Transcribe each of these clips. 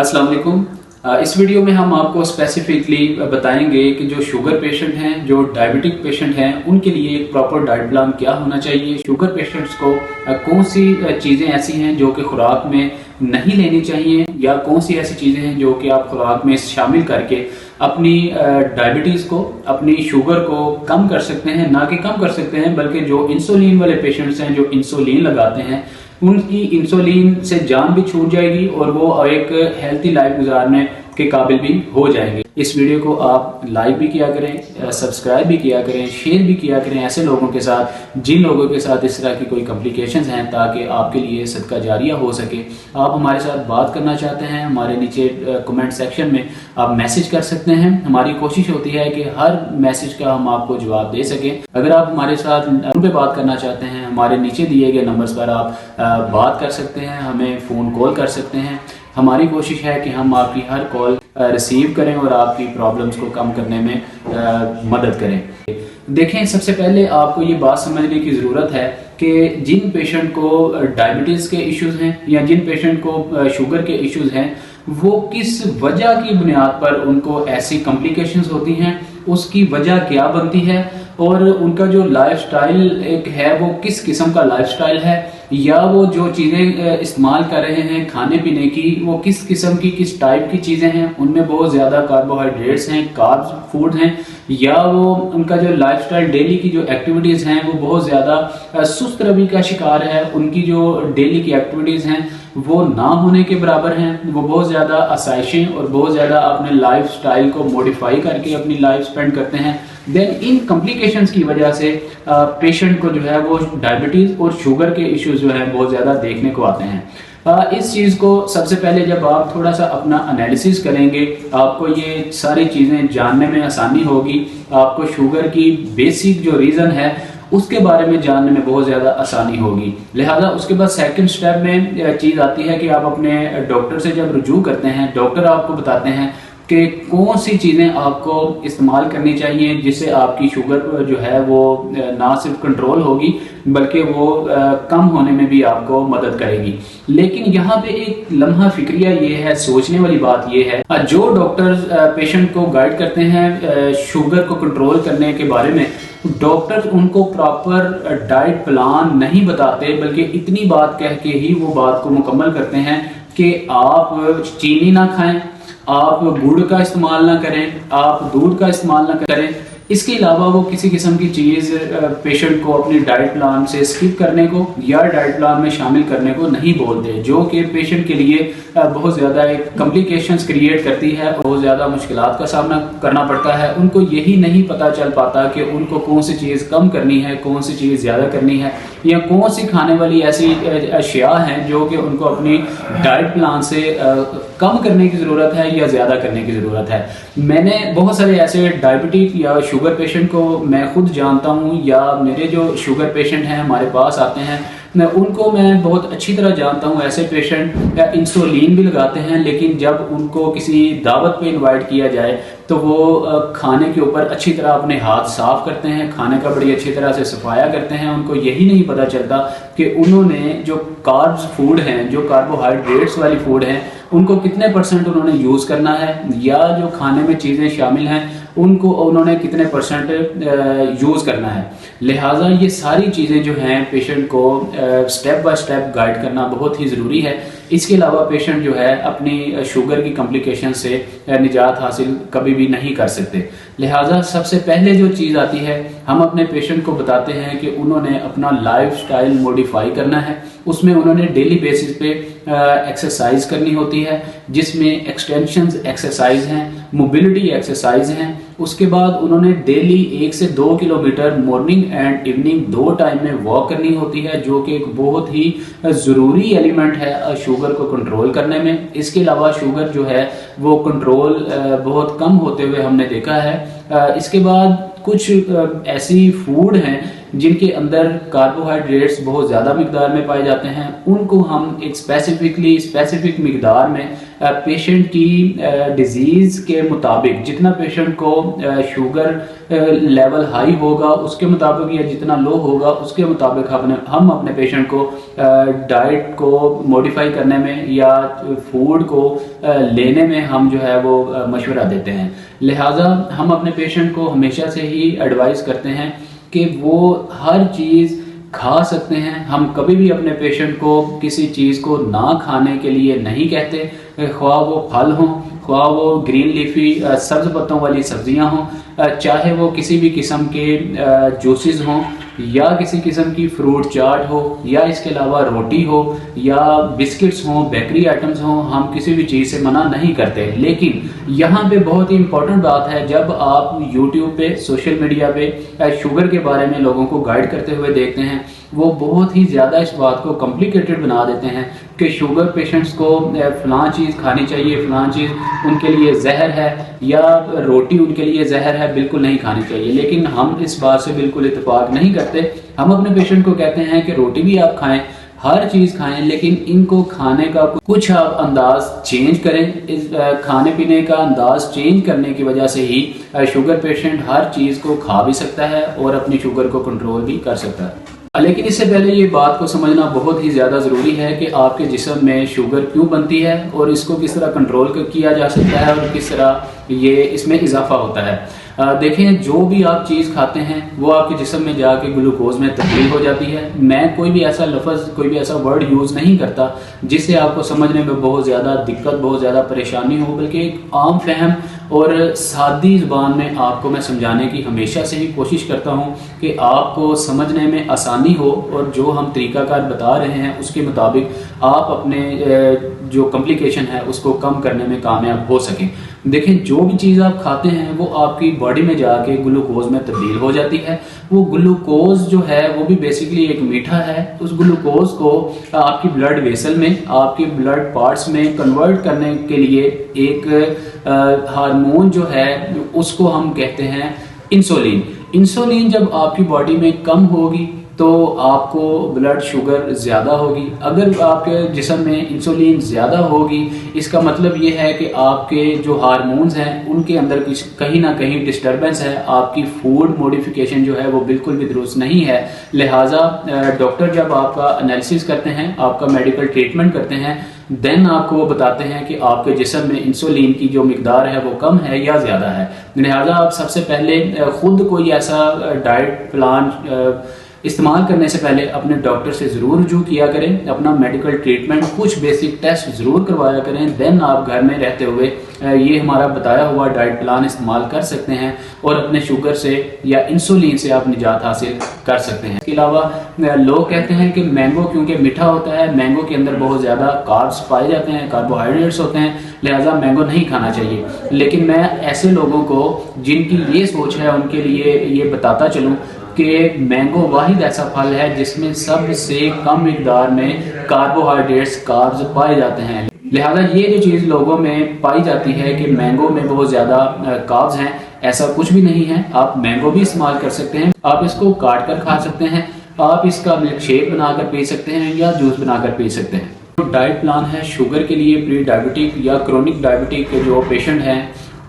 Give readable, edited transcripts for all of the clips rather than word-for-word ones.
अस्सलाम वालेकुम। इस वीडियो में हम आपको स्पेसिफिकली बताएंगे कि जो शुगर पेशेंट हैं, जो डायबिटिक पेशेंट हैं, उनके लिए एक प्रॉपर डाइट प्लान क्या होना चाहिए। शुगर पेशेंट्स को कौन सी चीज़ें ऐसी हैं जो कि खुराक में नहीं लेनी चाहिए, या कौन सी ऐसी चीज़ें हैं जो कि आप खुराक में शामिल करके अपनी डायबिटीज़ को, अपनी शुगर को कम कर सकते हैं। ना कि कम कर सकते हैं, बल्कि जो इंसुलिन वाले पेशेंट्स हैं, जो इंसुलिन लगाते हैं, उनकी इंसुलिन से जान भी छूट जाएगी और वो एक हेल्थी लाइफ गुजारने के काबिल भी हो जाएंगे। इस वीडियो को आप लाइक भी किया करें, सब्सक्राइब भी किया करें, शेयर भी किया करें ऐसे लोगों के साथ जिन लोगों के साथ इस तरह की कोई कॉम्प्लिकेशंस हैं, ताकि आपके लिए सदका जारिया हो सके। आप हमारे साथ बात करना चाहते हैं, हमारे नीचे कमेंट सेक्शन में आप मैसेज कर सकते हैं। हमारी कोशिश होती है कि हर मैसेज का हम आपको जवाब दे सकें। अगर आप हमारे साथ उन पे बात करना चाहते हैं, हमारे नीचे दिए गए नंबर्स पर आप बात कर सकते हैं, हमें फ़ोन कॉल कर सकते हैं। हमारी कोशिश है कि हम आपकी हर कॉल रिसीव करें और आपकी प्रॉब्लम्स को कम करने में मदद करें। देखें, सबसे पहले आपको ये बात समझने की ज़रूरत है कि जिन पेशेंट को डायबिटीज़ के इश्यूज़ हैं या जिन पेशेंट को शुगर के इश्यूज़ हैं, वो किस वजह की बुनियाद पर उनको ऐसी कॉम्प्लिकेशंस होती हैं, उसकी वजह क्या बनती है, और उनका जो लाइफस्टाइल एक है वो किस किस्म का लाइफस्टाइल है, या वो जो चीज़ें इस्तेमाल कर रहे हैं खाने पीने की, वो किस किस्म की, किस टाइप की चीज़ें हैं, उनमें बहुत ज़्यादा कार्बोहाइड्रेट्स हैं, कार्ब्स फूड हैं, या वो उनका जो लाइफस्टाइल डेली की जो एक्टिविटीज़ हैं वो बहुत ज़्यादा सुस्त रवि का शिकार है, उनकी जो डेली की एक्टिविटीज़ हैं वो ना होने के बराबर हैं, वो बहुत ज़्यादा आसाइशें और बहुत ज़्यादा अपने लाइफ स्टाइल को मॉडिफाई करके अपनी लाइफ स्पेंड करते हैं। देन इन कॉम्प्लिकेशंस की वजह से पेशेंट को जो है वो डायबिटीज़ और शुगर के इश्यूज जो है बहुत ज़्यादा देखने को आते हैं। इस चीज़ को सबसे पहले जब आप थोड़ा सा अपना एनालिसिस करेंगे, आपको ये सारी चीज़ें जानने में आसानी होगी। आपको शुगर की बेसिक जो रीज़न है उसके बारे में जानने में बहुत ज़्यादा आसानी होगी। लिहाजा उसके बाद सेकंड स्टेप में चीज़ आती है कि आप अपने डॉक्टर से जब रुजू करते हैं, डॉक्टर आपको बताते हैं कि कौन सी चीज़ें आपको इस्तेमाल करनी चाहिए जिससे आपकी शुगर जो है वो ना सिर्फ कंट्रोल होगी बल्कि वो कम होने में भी आपको मदद करेगी। लेकिन यहाँ पे एक लम्हा फिक्रिया ये है, सोचने वाली बात ये है, जो डॉक्टर्स पेशेंट को गाइड करते हैं शुगर को कंट्रोल करने के बारे में, डॉक्टर उनको प्रॉपर डाइट प्लान नहीं बताते, बल्कि इतनी बात कह के ही वो बात को मुकम्मल करते हैं कि आप चीनी ना खाएं, आप गुड़ का इस्तेमाल ना करें, आप दूध का इस्तेमाल ना करें। इसके अलावा वो किसी किस्म की चीज़ पेशेंट को अपनी डाइट प्लान से स्किप करने को या डाइट प्लान में शामिल करने को नहीं बोलते, जो कि पेशेंट के लिए बहुत ज़्यादा एक कॉम्प्लिकेशंस क्रिएट करती है, बहुत ज़्यादा मुश्किलात का सामना करना पड़ता है। उनको यही नहीं पता चल पाता कि उनको कौन सी चीज़ कम करनी है, कौन सी चीज़ ज़्यादा करनी है, या कौन सी खाने वाली ऐसी अशिया हैं जो कि उनको अपनी डाइट प्लान से कम करने की ज़रूरत है या ज़्यादा करने की ज़रूरत है। मैंने बहुत सारे ऐसे डायबिटिक या शुगर पेशेंट को मैं खुद जानता हूँ, या मेरे जो शुगर पेशेंट हैं हमारे पास आते हैं, उनको मैं बहुत अच्छी तरह जानता हूँ। ऐसे पेशेंट इंसुलिन भी लगाते हैं, लेकिन जब उनको किसी दावत पे इनवाइट किया जाए तो वो खाने के ऊपर अच्छी तरह अपने हाथ साफ करते हैं, खाने का बड़ी अच्छी तरह से सफाया करते हैं। उनको यही नहीं पता चलता कि उन्होंने जो कार्ब्स फूड हैं, जो कार्बोहाइड्रेट्स वाली फूड हैं, उनको कितने % उन्होंने यूज़ करना है, या जो खाने में चीज़ें शामिल हैं उनको उन्होंने कितने % यूज़ करना है। लिहाजा ये सारी चीज़ें जो हैं पेशेंट को स्टेप बाय स्टेप गाइड करना बहुत ही ज़रूरी है। इसके अलावा पेशेंट जो है अपनी शुगर की कॉम्प्लिकेशन से निजात हासिल कभी भी नहीं कर सकते। लिहाजा सबसे पहले जो चीज़ आती है, हम अपने पेशेंट को बताते हैं कि उन्होंने अपना लाइफ स्टाइल मॉडिफाई करना है। उसमें उन्होंने डेली बेसिस पे एक्सरसाइज करनी होती है, जिसमें एक्सटेंशंस एक्सरसाइज हैं, मोबिलिटी एक्सरसाइज हैं। उसके बाद उन्होंने डेली 1 से 2 kilometre morning and evening 2 time में वॉक करनी होती है, जो कि एक बहुत ही ज़रूरी एलिमेंट है शुगर को कंट्रोल करने में। इसके अलावा शुगर जो है वो कंट्रोल बहुत कम होते हुए हमने देखा है। इसके बाद कुछ ऐसी फूड हैं जिनके अंदर कार्बोहाइड्रेट्स बहुत ज़्यादा मिकदार में पाए जाते हैं, उनको हम एक स्पेसिफिक मिकदार में पेशेंट की डिजीज़ के मुताबिक, जितना पेशेंट को शुगर लेवल हाई होगा उसके मुताबिक या जितना लो होगा उसके मुताबिक हम अपने पेशेंट को डाइट को मॉडिफाई करने में या फूड को लेने में हम जो है वो मशवरा देते हैं। लिहाजा हम अपने पेशेंट को हमेशा से ही एडवाइस करते हैं कि वो हर चीज़ खा सकते हैं। हम कभी भी अपने पेशेंट को किसी चीज़ को ना खाने के लिए नहीं कहते, ख्वाह वो फल हों, ख्वाह वो ग्रीन लीफी सब्ज पत्तों वाली सब्जियां हों, चाहे वो किसी भी किस्म के जूसेस हों या किसी किस्म की फ्रूट चाट हो या इसके अलावा रोटी हो या बिस्किट्स हों, बेकरी आइटम्स हों, हम किसी भी चीज़ से मना नहीं करते। लेकिन यहाँ पे बहुत ही इंपॉर्टेंट बात है, जब आप यूट्यूब पे, सोशल मीडिया पे शुगर के बारे में लोगों को गाइड करते हुए देखते हैं, वो बहुत ही ज़्यादा इस बात को कॉम्प्लिकेटेड बना देते हैं कि शुगर पेशेंट्स को फ़लाँ चीज़ खानी चाहिए, फ़लाँ चीज़ उनके लिए जहर है या रोटी उनके लिए जहर है, बिल्कुल नहीं खानी चाहिए। लेकिन हम इस बात से बिल्कुल इत्तेफाक नहीं करते। हम अपने पेशेंट को कहते हैं कि रोटी भी आप खाएं, हर चीज़ खाएं, लेकिन इनको खाने का कुछ आप अंदाज चेंज करें। इस खाने पीने का अंदाज चेंज करने की वजह से ही शुगर पेशेंट हर चीज़ को खा भी सकता है और अपनी शुगर को कंट्रोल भी कर सकता है। लेकिन इससे पहले ये बात को समझना बहुत ही ज़्यादा ज़रूरी है कि आपके जिस्म में शुगर क्यों बनती है और इसको किस तरह कंट्रोल किया जा सकता है और किस तरह ये इसमें इजाफा होता है। देखें, जो भी आप चीज़ खाते हैं वो आपके जिस्म में जाके ग्लूकोज में तब्दील हो जाती है। मैं कोई भी ऐसा लफ्ज़, कोई भी ऐसा वर्ड यूज़ नहीं करता जिससे आपको समझने में बहुत ज़्यादा दिक्कत, बहुत ज़्यादा परेशानी हो, बल्कि एक आम फहम और सादी ज़ुबान में आपको मैं समझाने की हमेशा से ही कोशिश करता हूँ कि आपको समझने में आसानी हो और जो हम तरीक़ाकार बता रहे हैं उसके मुताबिक आप अपने जो कॉम्प्लिकेशन है उसको कम करने में कामयाब हो सकें। देखें, जो भी चीज़ आप खाते हैं वो आपकी बॉडी में जाके ग्लूकोज में तब्दील हो जाती है। वो ग्लूकोज जो है वो भी बेसिकली एक मीठा है। उस ग्लूकोज को आपकी ब्लड वेसल में, आपकी ब्लड पार्ट्स में कन्वर्ट करने के लिए एक हार्मोन जो है उसको हम कहते हैं इंसुलिन। इंसुलिन जब आपकी बॉडी में कम होगी तो आपको ब्लड शुगर ज़्यादा होगी। अगर आपके जिस्म में इंसुलिन ज़्यादा होगी, इसका मतलब ये है कि आपके जो हार्मोन्स हैं उनके अंदर कहीं ना कहीं डिस्टर्बेंस है, आपकी फूड मॉडिफिकेशन जो है वो बिल्कुल भी दुरुस्त नहीं है। लिहाजा डॉक्टर जब आपका एनालिसिस करते हैं, आपका मेडिकल ट्रीटमेंट करते हैं, देन आपको वो बताते हैं कि आपके जिस्म में इंसुलिन की जो मिकदार है वो कम है या ज़्यादा है। लिहाजा आप सबसे पहले खुद कोई ऐसा डाइट प्लान इस्तेमाल करने से पहले अपने डॉक्टर से ज़रूर रुजू किया करें, अपना मेडिकल ट्रीटमेंट, कुछ बेसिक टेस्ट ज़रूर करवाया करें। देन आप घर में रहते हुए ये हमारा बताया हुआ डाइट प्लान इस्तेमाल कर सकते हैं और अपने शुगर से या इंसुलिन से आप निजात हासिल कर सकते हैं। इसके अलावा लोग कहते हैं कि मैंगो क्योंकि मीठा होता है, मैंगो के अंदर बहुत ज़्यादा कार्ब्स पाए जाते हैं, कार्बोहाइड्रेट्स होते हैं, लिहाजा मैंगो नहीं खाना चाहिए। लेकिन मैं ऐसे लोगों को जिनकी ये सोच है उनके लिए ये बताता चलूँ कि मैंगो वाहिद ऐसा फल है जिसमें सबसे कम मिकदार में कार्बोहाइड्रेट्स, कार्ब्स पाए जाते हैं। लिहाजा ये जो चीज़ लोगों में पाई जाती है कि मैंगो में बहुत ज़्यादा कार्ब्स हैं, ऐसा कुछ भी नहीं है। आप मैंगो भी इस्तेमाल कर सकते हैं, आप इसको काट कर खा सकते हैं, आप इसका मिल्क शेक बनाकर पी सकते हैं या जूस बनाकर पी सकते हैं। तो डाइट प्लान है शुगर के लिए, प्री डायबिटिक या क्रोनिक डायबिटिक के जो पेशेंट हैं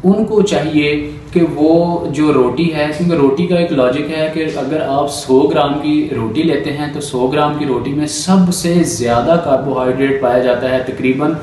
उनको चाहिए कि वो जो रोटी है, क्योंकि रोटी का एक लॉजिक है कि अगर आप 100 ग्राम की रोटी लेते हैं तो 100 ग्राम की रोटी में सबसे ज़्यादा कार्बोहाइड्रेट पाया जाता है। तकरीबन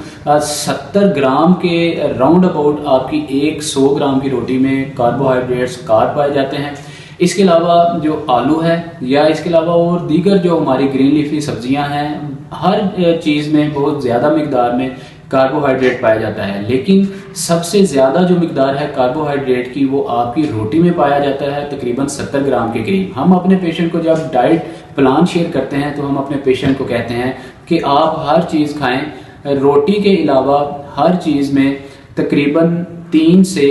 70 ग्राम के राउंड अबाउट आपकी 100 ग्राम की रोटी में कार्बोहाइड्रेट्स कार्ब पाए जाते हैं। इसके अलावा जो आलू है या इसके अलावा और दीगर जो हमारी ग्रीन लीफी सब्जियां हैं, हर चीज़ में बहुत ज़्यादा मिकदार में कार्बोहाइड्रेट पाया जाता है। लेकिन सबसे ज़्यादा जो मिकदार है कार्बोहाइड्रेट की वो आपकी रोटी में पाया जाता है, तकरीबन 70 ग्राम के करीब। हम अपने पेशेंट को जब डाइट प्लान शेयर करते हैं तो हम अपने पेशेंट को कहते हैं कि आप हर चीज़ खाएं, रोटी के अलावा हर चीज़ में तकरीबन 3 से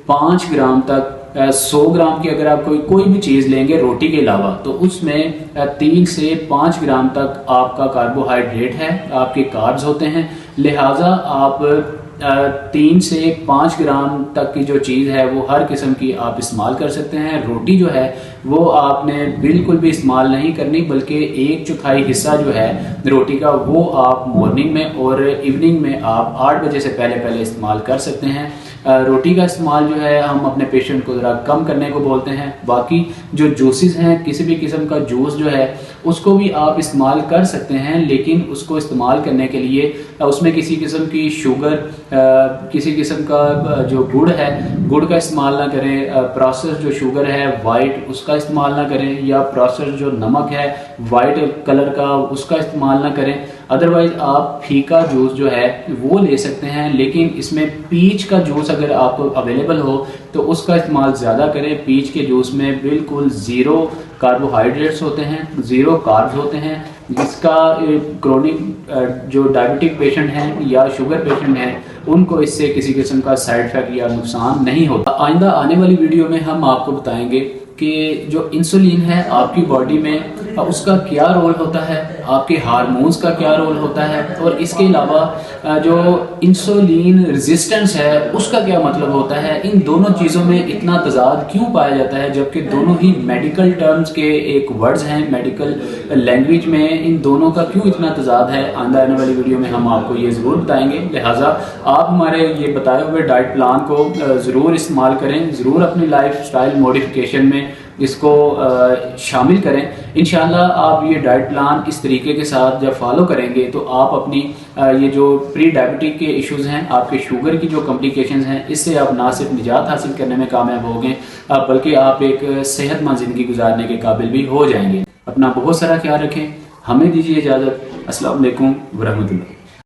5 ग्राम तक 100 ग्राम की अगर आप कोई भी चीज़ लेंगे रोटी के अलावा तो उसमें 3 से 5 ग्राम तक आपका कार्बोहाइड्रेट है, आपके कार्ब्स होते हैं। लिहाजा आप 3 से 5 ग्राम तक की जो चीज़ है वो हर किस्म की आप इस्तेमाल कर सकते हैं। रोटी जो है वो आपने बिल्कुल भी इस्तेमाल नहीं करनी, बल्कि 1/4 हिस्सा जो है रोटी का वो आप मॉर्निंग में और इवनिंग में आप 8 बजे से पहले पहले इस्तेमाल कर सकते हैं। रोटी का इस्तेमाल जो है हम अपने पेशेंट को ज़रा कम करने को बोलते हैं। बाकी जो जूसेस हैं, किसी भी किस्म का जूस जो है उसको भी आप इस्तेमाल कर सकते हैं, लेकिन उसको इस्तेमाल करने के लिए उसमें किसी किस्म की शुगर, किसी किस्म का जो गुड़ है, गुड़ का इस्तेमाल ना करें। प्रोसेस जो शुगर है वाइट, उसका इस्तेमाल ना करें, या प्रोसेस जो नमक है वाइट कलर का, उसका इस्तेमाल ना करें। अदरवाइज आप फीका जूस जो है वो ले सकते हैं, लेकिन इसमें पीच का जूस अगर आपको अवेलेबल हो तो उसका इस्तेमाल ज़्यादा करें। पीच के जूस में बिल्कुल ज़ीरो कार्बोहाइड्रेट्स होते हैं, ज़ीरो कार्ब्स होते हैं, जिसका क्रोनिक जो डायबिटिक पेशेंट हैं या शुगर पेशेंट हैं उनको इससे किसी किस्म का साइड इफेक्ट या नुकसान नहीं होता। आइंदा आने वाली वीडियो में हम आपको बताएंगे कि जो इंसुलिन है आपकी बॉडी में उसका क्या रोल होता है, आपके हार्मोन्स का क्या रोल होता है, और इसके अलावा जो इंसुलिन रेजिस्टेंस है उसका क्या मतलब होता है। इन दोनों चीज़ों में इतना तजाद क्यों पाया जाता है, जबकि दोनों ही मेडिकल टर्म्स के एक वर्ड्स हैं, मेडिकल लैंग्वेज में इन दोनों का क्यों इतना तजाद है। आने वाली वीडियो में हम आपको ये ज़रूर बताएंगे। लिहाजा आप हमारे ये बताए हुए डाइट प्लान को ज़रूर इस्तेमाल करें, ज़रूर अपनी लाइफ स्टाइल मॉडिफिकेशन में इसको शामिल करें। इंशाल्लाह आप ये डाइट प्लान इस तरीके के साथ जब फॉलो करेंगे तो आप अपनी ये जो प्री डायबिटिक के इश्यूज़ हैं, आपके शुगर की जो कॉम्प्लिकेशंस हैं, इससे आप ना सिर्फ निजात हासिल करने में कामयाब होंगे बल्कि आप एक सेहतमंद ज़िंदगी गुजारने के काबिल भी हो जाएंगे। अपना बहुत सारा ख्याल रखें। हमें दीजिए इजाज़त। अस्सलाम वालेकुम व रहमतुल्लाह।